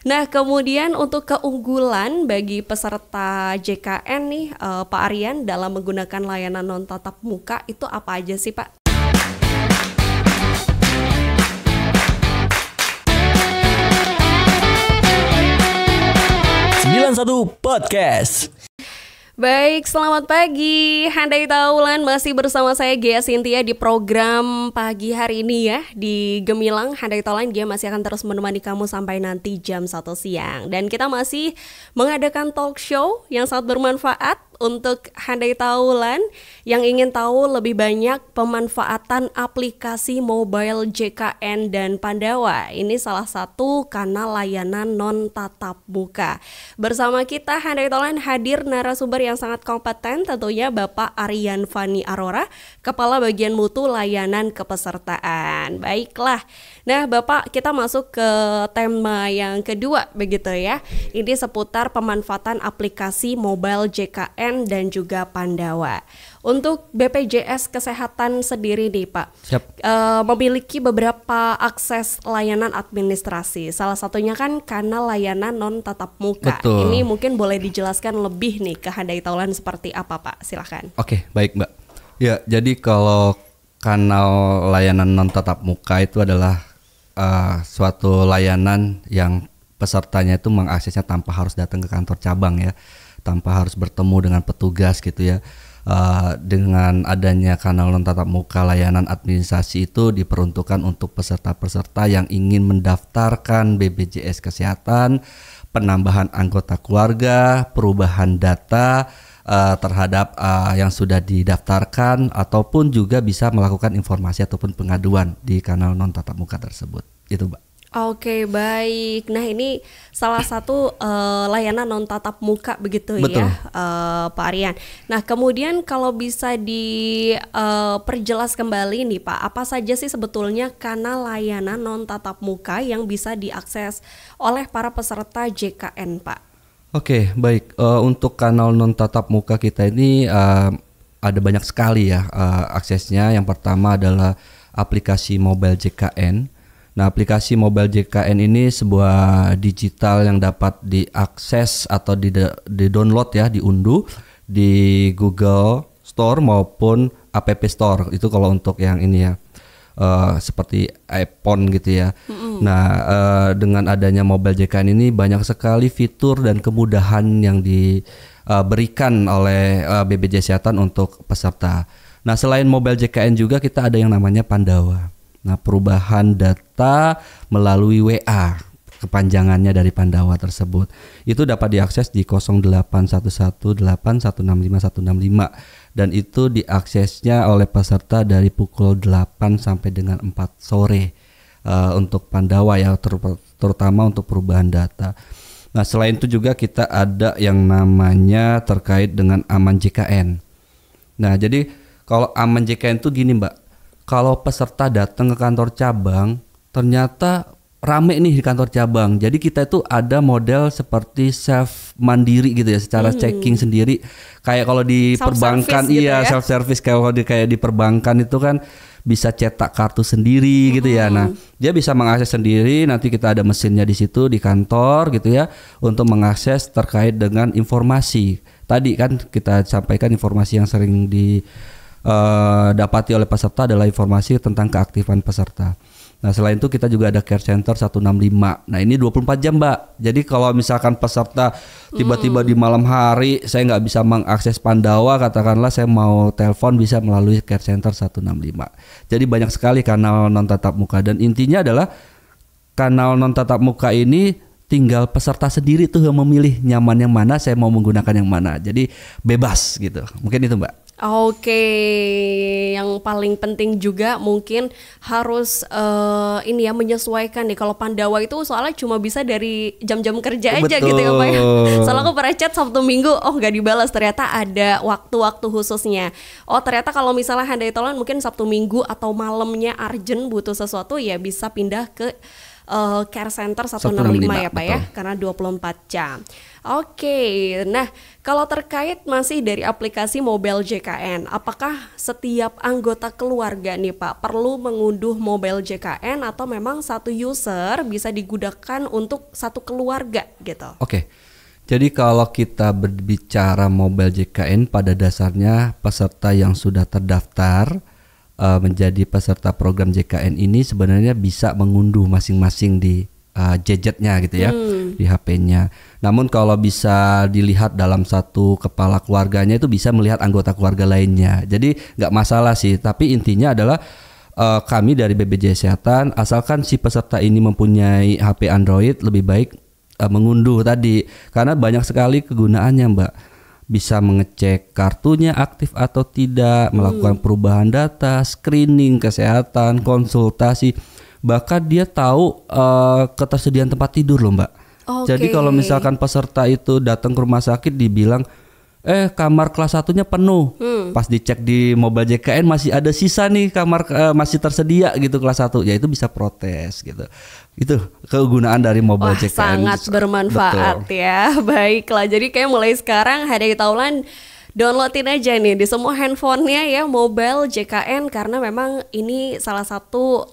Nah, kemudian untuk keunggulan bagi peserta JKN nih, Pak Aryan dalam menggunakan layanan non tatap muka itu apa aja sih, Pak? 91 Podcast. Baik, selamat pagi. Handai Taulan masih bersama saya Ghea Cynthia di program pagi hari ini ya. Di Gemilang Handai Taulan Ghea masih akan terus menemani kamu sampai nanti jam 1 siang. Dan kita masih mengadakan talk show yang sangat bermanfaat untuk Handai Taulan yang ingin tahu lebih banyak pemanfaatan aplikasi mobile JKN dan Pandawa. Ini salah satu kanal layanan non tatap muka. Bersama kita Handai Taulan hadir narasumber yang sangat kompeten, tentunya Bapak Aryan Fani Arora, Kepala Bagian Mutu Layanan Kepesertaan. Baiklah, nah Bapak, kita masuk ke tema yang kedua begitu ya. Ini seputar pemanfaatan aplikasi mobile JKN dan juga Pandawa. Untuk BPJS Kesehatan sendiri nih Pak, memiliki beberapa akses layanan administrasi. Salah satunya kan kanal layanan non tatap muka. Betul. Ini mungkin boleh dijelaskan lebih nih ke Handai Taulan seperti apa Pak? Silakan. Oke, baik Mbak. Ya, jadi kalau kanal layanan non tatap muka itu adalah suatu layanan yang pesertanya itu mengaksesnya tanpa harus datang ke kantor cabang ya, tanpa harus bertemu dengan petugas gitu ya. Dengan adanya kanal non tatap muka layanan administrasi itu diperuntukkan untuk peserta-peserta yang ingin mendaftarkan BPJS Kesehatan, penambahan anggota keluarga, perubahan data terhadap yang sudah didaftarkan, ataupun juga bisa melakukan informasi ataupun pengaduan di kanal non tatap muka tersebut. Itu Mbak. Oke, baik. Nah, ini salah satu layanan non tatap muka begitu. Betul. Ya, Pak Aryan. Nah, kemudian kalau bisa diperjelas kembali nih Pak, apa saja sih sebetulnya kanal layanan non tatap muka yang bisa diakses oleh para peserta JKN Pak? Oke, baik. Untuk kanal non tatap muka kita ini ada banyak sekali ya aksesnya. Yang pertama adalah aplikasi mobile JKN. Nah, aplikasi mobile JKN ini sebuah digital yang dapat diakses atau di-download ya, diunduh di Google Store maupun App Store. Itu kalau untuk yang ini ya, seperti iPhone gitu ya. Nah, dengan adanya mobile JKN ini banyak sekali fitur dan kemudahan yang diberikan oleh BPJS Kesehatan untuk peserta. Nah, selain mobile JKN juga kita ada yang namanya Pandawa. Nah, perubahan data melalui WA, kepanjangannya dari Pandawa tersebut, itu dapat diakses di 08118165 dan itu diaksesnya oleh peserta dari pukul 8 sampai dengan 4 sore untuk Pandawa ya, terutama untuk perubahan data. Nah, selain itu juga kita ada yang namanya terkait dengan Aman JKN. Nah, jadi kalau Aman JKN itu gini Mbak, kalau peserta datang ke kantor cabang, ternyata rame nih di kantor cabang. Jadi kita itu ada model seperti self mandiri gitu ya, secara checking sendiri. Kayak kalau di perbankan, iya gitu ya? Self service kayak di perbankan itu kan bisa cetak kartu sendiri gitu ya. Nah, dia bisa mengakses sendiri. Nanti kita ada mesinnya di situ di kantor gitu ya, untuk mengakses terkait dengan informasi. Tadi kan kita sampaikan informasi yang sering dapati oleh peserta adalah informasi tentang keaktifan peserta. Nah, selain itu kita juga ada Care Center 165. Nah, ini 24 jam Mbak. Jadi kalau misalkan peserta tiba-tiba di malam hari saya nggak bisa mengakses Pandawa, katakanlah saya mau telepon, bisa melalui Care Center 165. Jadi banyak sekali kanal non tatap muka, dan intinya adalah kanal non tatap muka ini tinggal peserta sendiri tuh yang memilih nyaman yang mana, saya mau menggunakan yang mana. Jadi bebas gitu. Mungkin itu Mbak. Oke, yang paling penting juga mungkin harus ini ya, menyesuaikan nih. Kalau Pandawa itu soalnya cuma bisa dari jam-jam kerja aja. Betul. Gitu ya Pak ya. Soalnya aku pernah chat Sabtu Minggu, nggak dibalas, ternyata ada waktu-waktu khususnya. Ternyata kalau misalnya Handai Taulan mungkin Sabtu Minggu atau malamnya urgent butuh sesuatu, ya bisa pindah ke care center 165 ya Pak ya, betul. karena 24 jam. Oke, nah kalau terkait masih dari aplikasi Mobile JKN, apakah setiap anggota keluarga nih Pak perlu mengunduh Mobile JKN atau memang satu user bisa digunakan untuk satu keluarga gitu? Oke. Jadi kalau kita berbicara Mobile JKN, pada dasarnya peserta yang sudah terdaftar menjadi peserta program JKN ini sebenarnya bisa mengunduh masing-masing di gadgetnya gitu ya, di HP-nya. Namun kalau bisa dilihat dalam satu kepala keluarganya itu bisa melihat anggota keluarga lainnya. Jadi nggak masalah sih. Tapi intinya adalah kami dari BPJS Kesehatan, asalkan si peserta ini mempunyai HP Android, lebih baik mengunduh tadi, karena banyak sekali kegunaannya Mbak. Bisa mengecek kartunya aktif atau tidak, melakukan perubahan data, screening kesehatan, konsultasi. Bahkan dia tahu ketersediaan tempat tidur loh Mbak. Jadi kalau misalkan peserta itu datang ke rumah sakit dibilang kamar kelas 1-nya penuh, pas dicek di Mobile JKN masih ada sisa nih kamar masih tersedia gitu kelas 1, ya itu bisa protes gitu. Itu kegunaan dari Mobile JKN. Sangat bermanfaat. Betul. Ya. Baiklah, jadi kayak mulai sekarang Hadai Taulan downloadin aja nih di semua handphonenya ya Mobile JKN, karena memang ini salah satu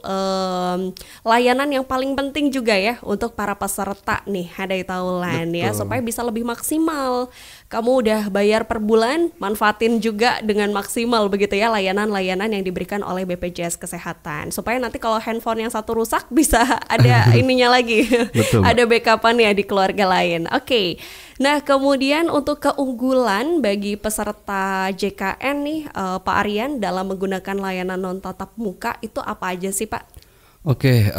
layanan yang paling penting juga ya untuk para peserta nih Hadai Taulan ya, supaya bisa lebih maksimal. Kamu udah bayar per bulan, manfaatin juga dengan maksimal begitu ya layanan-layanan yang diberikan oleh BPJS Kesehatan, supaya nanti kalau handphone yang satu rusak bisa ada ininya lagi. Betul. Ada backupan ya di keluarga lain. Oke. Nah, kemudian untuk keunggulan bagi peserta JKN nih Pak Aryan dalam menggunakan layanan non tatap muka itu apa aja sih Pak? Oke,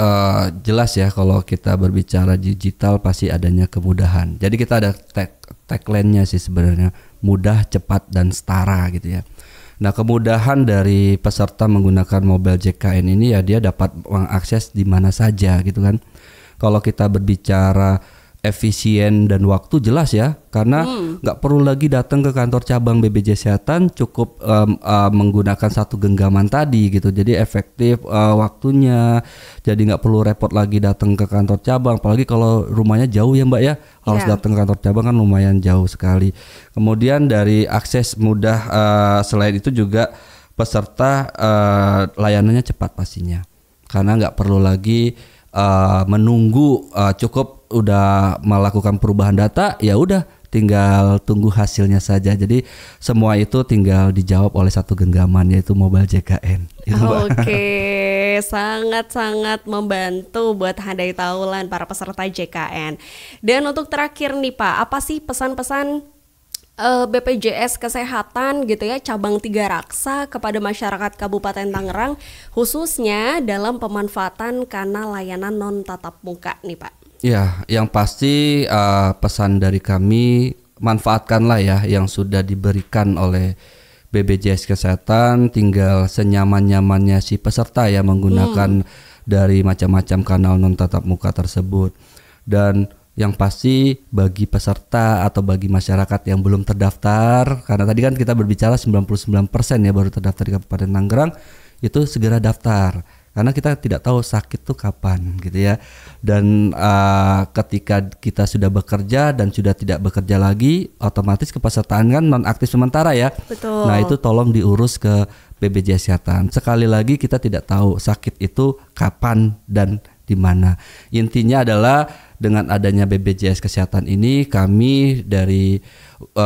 jelas ya kalau kita berbicara digital pasti adanya kemudahan. Jadi kita ada tagline-nya sih sebenarnya, mudah, cepat, dan setara gitu ya. Nah, kemudahan dari peserta menggunakan Mobile JKN ini ya dia dapat mengakses di mana saja gitu kan. Kalau kita berbicara efisien dan waktu, jelas ya, karena nggak perlu lagi datang ke kantor cabang BPJS Kesehatan, cukup menggunakan satu genggaman tadi gitu. Jadi efektif waktunya, jadi nggak perlu repot lagi datang ke kantor cabang, apalagi kalau rumahnya jauh ya Mbak ya, harus datang ke kantor cabang kan lumayan jauh sekali. Kemudian dari akses mudah, selain itu juga peserta layanannya cepat pastinya, karena nggak perlu lagi menunggu, cukup udah melakukan perubahan data, ya udah tinggal tunggu hasilnya saja. Jadi semua itu tinggal dijawab oleh satu genggaman, yaitu Mobile JKN. Oke, sangat-sangat membantu buat Hadai Taulan para peserta JKN. Dan untuk terakhir nih Pak, apa sih pesan-pesan BPJS Kesehatan gitu ya, cabang Tiga Raksa kepada masyarakat Kabupaten Tangerang khususnya dalam pemanfaatan kanal layanan non tatap muka nih Pak? Ya, yang pasti pesan dari kami, manfaatkanlah ya yang sudah diberikan oleh BPJS Kesehatan, tinggal senyaman-nyamannya si peserta ya menggunakan dari macam-macam kanal non tatap muka tersebut. Dan yang pasti bagi peserta atau bagi masyarakat yang belum terdaftar, karena tadi kan kita berbicara 99% ya baru terdaftar di Kabupaten Tangerang, itu segera daftar. Karena kita tidak tahu sakit tuh kapan gitu ya. Dan ketika kita sudah bekerja dan sudah tidak bekerja lagi, otomatis kepesertaan kan nonaktif sementara ya. Betul. Nah itu tolong diurus ke BPJS Kesehatan. Sekali lagi kita tidak tahu sakit itu kapan dan di mana. Intinya adalah dengan adanya BPJS Kesehatan ini, kami dari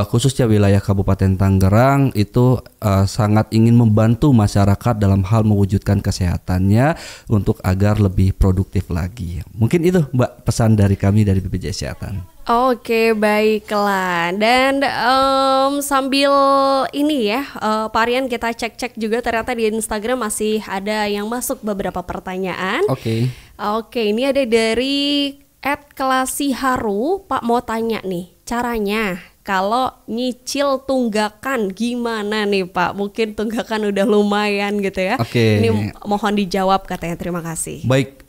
khususnya wilayah Kabupaten Tangerang itu sangat ingin membantu masyarakat dalam hal mewujudkan kesehatannya untuk agar lebih produktif lagi. Mungkin itu Mbak pesan dari kami dari BPJS Kesehatan. Oke, baiklah. Dan sambil ini ya Pak Aryan, kita cek-cek juga ternyata di Instagram masih ada yang masuk beberapa pertanyaan. Oke, ini ada dari @kelasiharu. Pak mau tanya nih, caranya kalau nyicil tunggakan gimana nih Pak? Mungkin tunggakan udah lumayan gitu ya. Ini mohon dijawab katanya, terima kasih. Baik,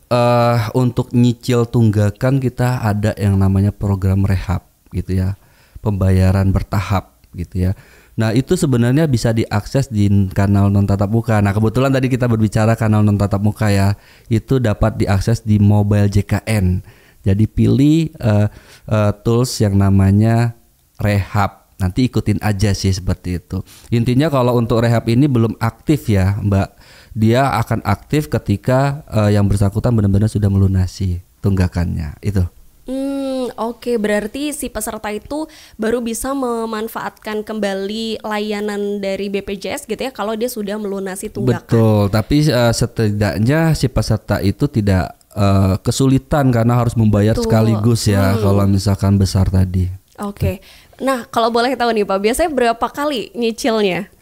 untuk nyicil tunggakan kita ada yang namanya program rehab gitu ya, pembayaran bertahap gitu ya. Nah itu sebenarnya bisa diakses di kanal non tatap muka. Nah kebetulan tadi kita berbicara kanal non tatap muka ya, itu dapat diakses di mobile JKN. Jadi pilih tools yang namanya Rehab. Nanti ikutin aja sih seperti itu. Intinya kalau untuk Rehab ini belum aktif ya Mbak. Dia akan aktif ketika yang bersangkutan benar-benar sudah melunasi tunggakannya itu. Oke, berarti si peserta itu baru bisa memanfaatkan kembali layanan dari BPJS gitu ya kalau dia sudah melunasi tunggakan. Betul, tapi setidaknya si peserta itu tidak kesulitan karena harus membayar sekaligus ya kalau misalkan besar tadi. Oke. Nah, kalau boleh tahu nih Pak, biasanya berapa kali nyicilnya?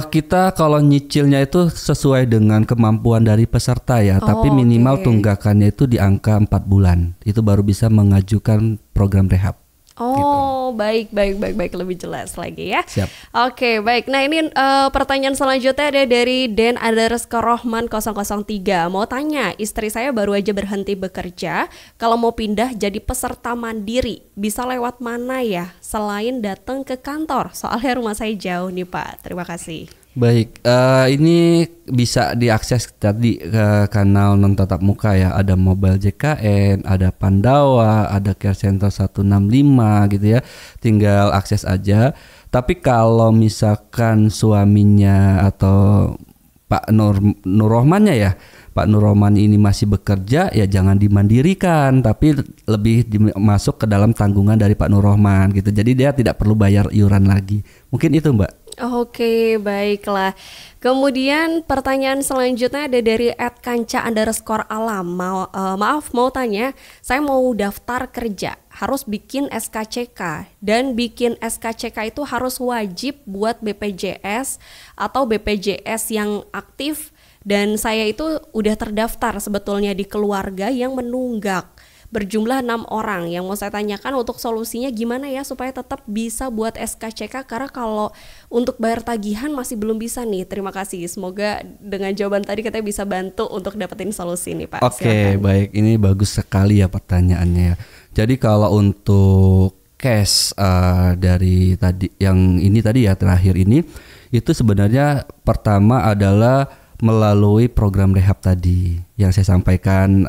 Kita kalau nyicilnya itu sesuai dengan kemampuan dari peserta ya, tapi minimal tunggakannya itu di angka 4 bulan. Itu baru bisa mengajukan program rehab. Oh, gitu. baik, lebih jelas lagi ya. Siap. Oke, baik. Nah, ini pertanyaan selanjutnya ada dari Den_Rohman 003. Mau tanya, istri saya baru aja berhenti bekerja. Kalau mau pindah jadi peserta mandiri, bisa lewat mana ya? Selain datang ke kantor. Soalnya rumah saya jauh nih, Pak. Terima kasih. Baik, ini bisa diakses tadi ke kanal non tatap muka ya. Ada mobile JKN, ada Pandawa, ada Care Center 165 gitu ya. Tinggal akses aja. Tapi kalau misalkan suaminya atau Pak Nurrohmannya ya, Pak Nurrohman ini masih bekerja ya jangan dimandirikan, tapi lebih masuk ke dalam tanggungan dari Pak Nurrohman gitu. Jadi dia tidak perlu bayar iuran lagi. Mungkin itu Mbak. Oke, baiklah. Kemudian pertanyaan selanjutnya ada dari @kanca_alam. Mau tanya, saya mau daftar kerja, harus bikin SKCK, dan bikin SKCK itu harus wajib buat BPJS atau BPJS yang aktif, dan saya itu udah terdaftar sebetulnya di keluarga yang menunggak. Berjumlah 6 orang. Yang mau saya tanyakan untuk solusinya gimana ya supaya tetap bisa buat SKCK, karena kalau untuk bayar tagihan masih belum bisa nih. Terima kasih. Semoga dengan jawaban tadi kita bisa bantu untuk dapetin solusi nih Pak. Oke, baik. Ini bagus sekali ya pertanyaannya. Jadi kalau untuk case dari tadi yang ini tadi ya terakhir ini, itu sebenarnya pertama adalah melalui program rehab tadi yang saya sampaikan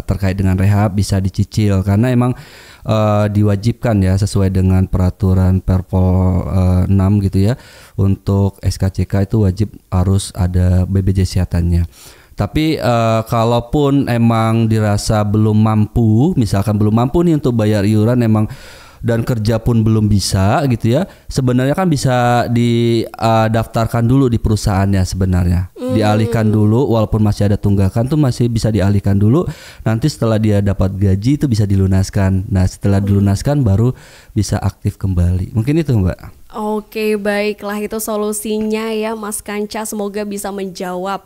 terkait dengan rehab bisa dicicil karena emang diwajibkan ya sesuai dengan peraturan Perpol 6 gitu ya, untuk SKCK itu wajib harus ada BPJS kesehatannya. Tapi kalaupun emang dirasa belum mampu, misalkan belum mampu nih untuk bayar iuran emang dan kerja pun belum bisa gitu ya, sebenarnya kan bisa didaftarkan dulu di perusahaannya sebenarnya. Dialihkan dulu walaupun masih ada tunggakan tuh masih bisa dialihkan dulu. Nanti setelah dia dapat gaji itu bisa dilunaskan. Nah, setelah dilunaskan baru bisa aktif kembali. Mungkin itu Mbak. Oke, baiklah itu solusinya ya Mas Kanca, semoga bisa menjawab.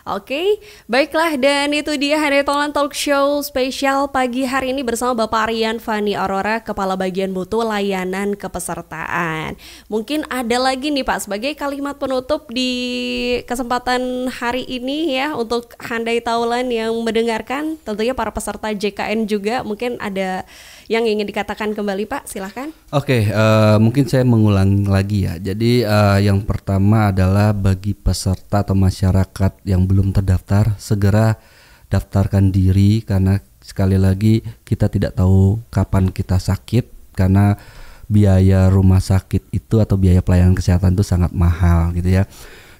Oke, baiklah, dan itu dia Handai Taulan Talk Show spesial pagi hari ini bersama Bapak Rian Fani Aurora, Kepala Bagian Mutu Layanan Kepesertaan. Mungkin ada lagi nih Pak sebagai kalimat penutup di kesempatan hari ini ya untuk Handai Taulan yang mendengarkan, tentunya para peserta JKN juga mungkin ada yang ingin dikatakan kembali Pak, silahkan. Oke, mungkin saya mengulang lagi ya. Jadi yang pertama adalah bagi peserta atau masyarakat yang belum terdaftar, segera daftarkan diri karena sekali lagi kita tidak tahu kapan kita sakit, karena biaya rumah sakit itu atau biaya pelayanan kesehatan itu sangat mahal gitu ya.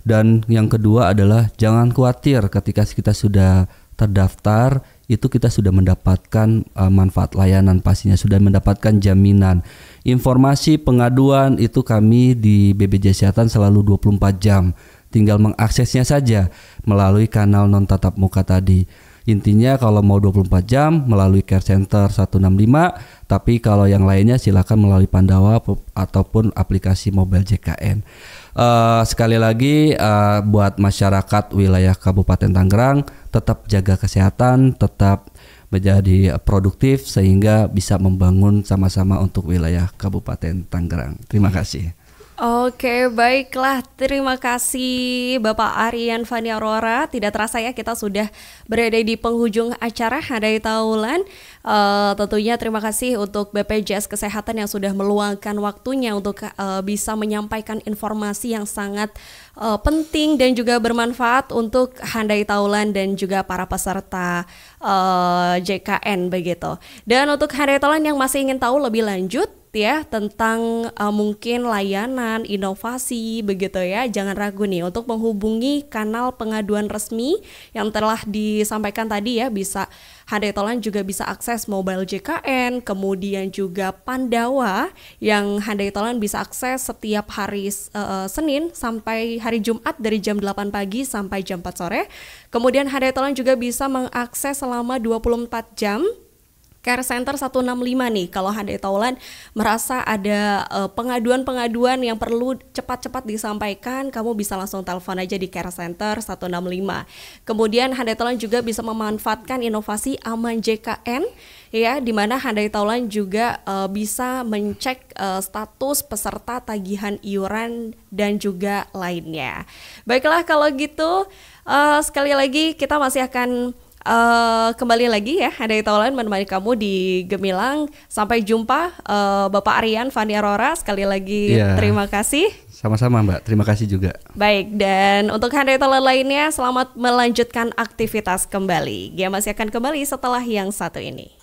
Dan yang kedua adalah jangan khawatir ketika kita sudah terdaftar, itu kita sudah mendapatkan manfaat layanan, pastinya sudah mendapatkan jaminan. Informasi pengaduan itu kami di BPJS Kesehatan selalu 24 jam. Tinggal mengaksesnya saja melalui kanal non tatap muka tadi. Intinya kalau mau 24 jam melalui Care Center 165, tapi kalau yang lainnya silakan melalui Pandawa ataupun aplikasi mobile JKN. Sekali lagi buat masyarakat wilayah Kabupaten Tangerang, tetap jaga kesehatan, tetap menjadi produktif sehingga bisa membangun sama-sama untuk wilayah Kabupaten Tangerang. Terima kasih. Oke, baiklah. Terima kasih Bapak Aryan Fani Aurora. Tidak terasa ya kita sudah berada di penghujung acara Handai Taulan. Tentunya terima kasih untuk BPJS Kesehatan yang sudah meluangkan waktunya untuk bisa menyampaikan informasi yang sangat penting dan juga bermanfaat untuk Handai Taulan dan juga para peserta JKN begitu. Dan untuk Handai Taulan yang masih ingin tahu lebih lanjut ya tentang mungkin layanan, inovasi begitu ya, jangan ragu nih untuk menghubungi kanal pengaduan resmi yang telah disampaikan tadi ya. Bisa Handai Taulan juga bisa akses mobile JKN, kemudian juga Pandawa yang Handai Taulan bisa akses setiap hari Senin sampai hari Jumat dari jam 8 pagi sampai jam 4 sore. Kemudian Handai Taulan juga bisa mengakses selama 24 jam Care Center 165 nih, kalau Handai Taulan merasa ada pengaduan-pengaduan yang perlu cepat-cepat disampaikan, kamu bisa langsung telepon aja di Care Center 165. Kemudian Handai Taulan juga bisa memanfaatkan inovasi Aman JKN, ya, di mana Handai Taulan juga bisa mencek status peserta tagihan iuran dan juga lainnya. Baiklah kalau gitu, sekali lagi kita masih akan kembali lagi ya Handai Taulan menemani kamu di Gemilang. Sampai jumpa Bapak Aryan Fani Aurora. Sekali lagi terima kasih. Sama-sama Mbak, terima kasih juga. Baik, dan untuk Handai Taulan lainnya selamat melanjutkan aktivitas kembali. Dia masih akan kembali setelah yang satu ini.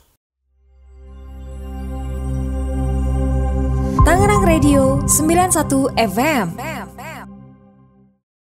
Tangerang Radio 91 FM.